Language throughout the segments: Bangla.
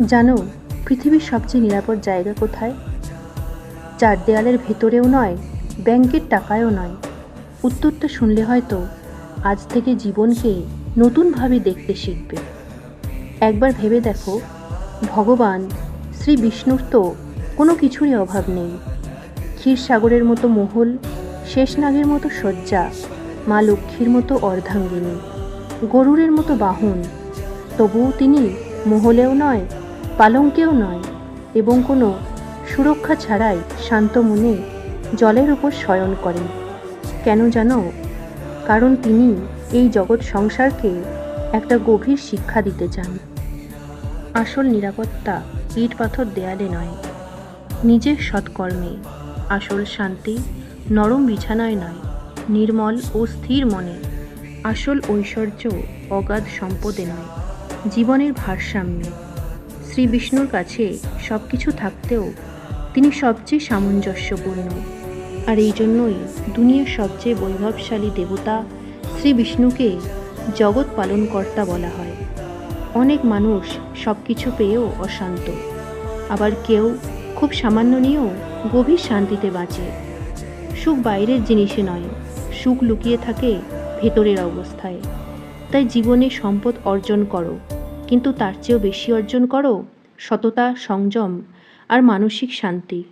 জানো, পৃথিবীর সবচেয়ে নিরাপদ জায়গা কোথায়? চার দেয়ালের ভেতরেও নয়, ব্যাংকের টাকায়ও নয়। উত্তরটা শুনলে হয়তো আজ থেকে জীবনকে নতুনভাবে দেখতে শিখবে। একবার ভেবে দেখো, ভগবান শ্রী বিষ্ণুর তো কোনো কিছুরই অভাব নেই। ক্ষীরসাগরের মতো মহল, শেষনাগের মতো শয্যা, মা লক্ষ্মীর মতো অর্ধাঙ্গিনী, গরুরের মতো বাহন। তবুও তিনি মহলেও নয়, পালঙ্কেও নয়, এবং কোনো সুরক্ষা ছাড়াই শান্ত মনে জলের উপর শয়ন করেন। কেন জানো? কারণ তিনি এই জগৎ সংসারকে একটা গভীর শিক্ষা দিতে চান। আসল নিরাপত্তা ইট পাথর দেয়ালে নয়, নিজের সৎকর্মে। আসল শান্তি নরম বিছানায় নয়, নির্মল ও স্থির মনে। আসল ঐশ্বর্য অগাধ সম্পদে নয়, জীবনের ভারসাম্যে। শ্রী বিষ্ণুর কাছে সব কিছু থাকতেও তিনি সবচেয়ে সামঞ্জস্যপূর্ণ। আর এই জন্যই দুনিয়ার সবচেয়ে বৈভবশালী দেবতা শ্রী বিষ্ণুকে জগৎ পালনকর্তা বলা হয়। অনেক মানুষ সব কিছু পেয়েও অশান্ত, আবার কেউ খুব সামান্য নিয়েও গভীর শান্তিতে বাঁচে। সুখ বাইরের জিনিসে নয়, সুখ লুকিয়ে থাকে ভেতরের অবস্থায়। তাই জীবনে সম্পদ অর্জন করো, কিন্তু তার চেয়েও বেশি অর্জন করো সততা, সংযম আর মানসিক শান্তি।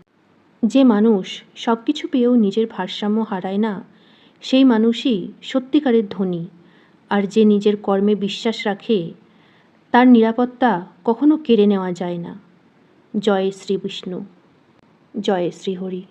যে মানুষ সব কিছু পেয়েও নিজের ভারসাম্য হারায় না, সেই মানুষই সত্যিকারের ধনী। আর যে নিজের কর্মে বিশ্বাস রাখে, তার নিরাপত্তা কখনো কেড়ে নেওয়া যায় না। জয় শ্রী বিষ্ণু, জয় শ্রী হরি।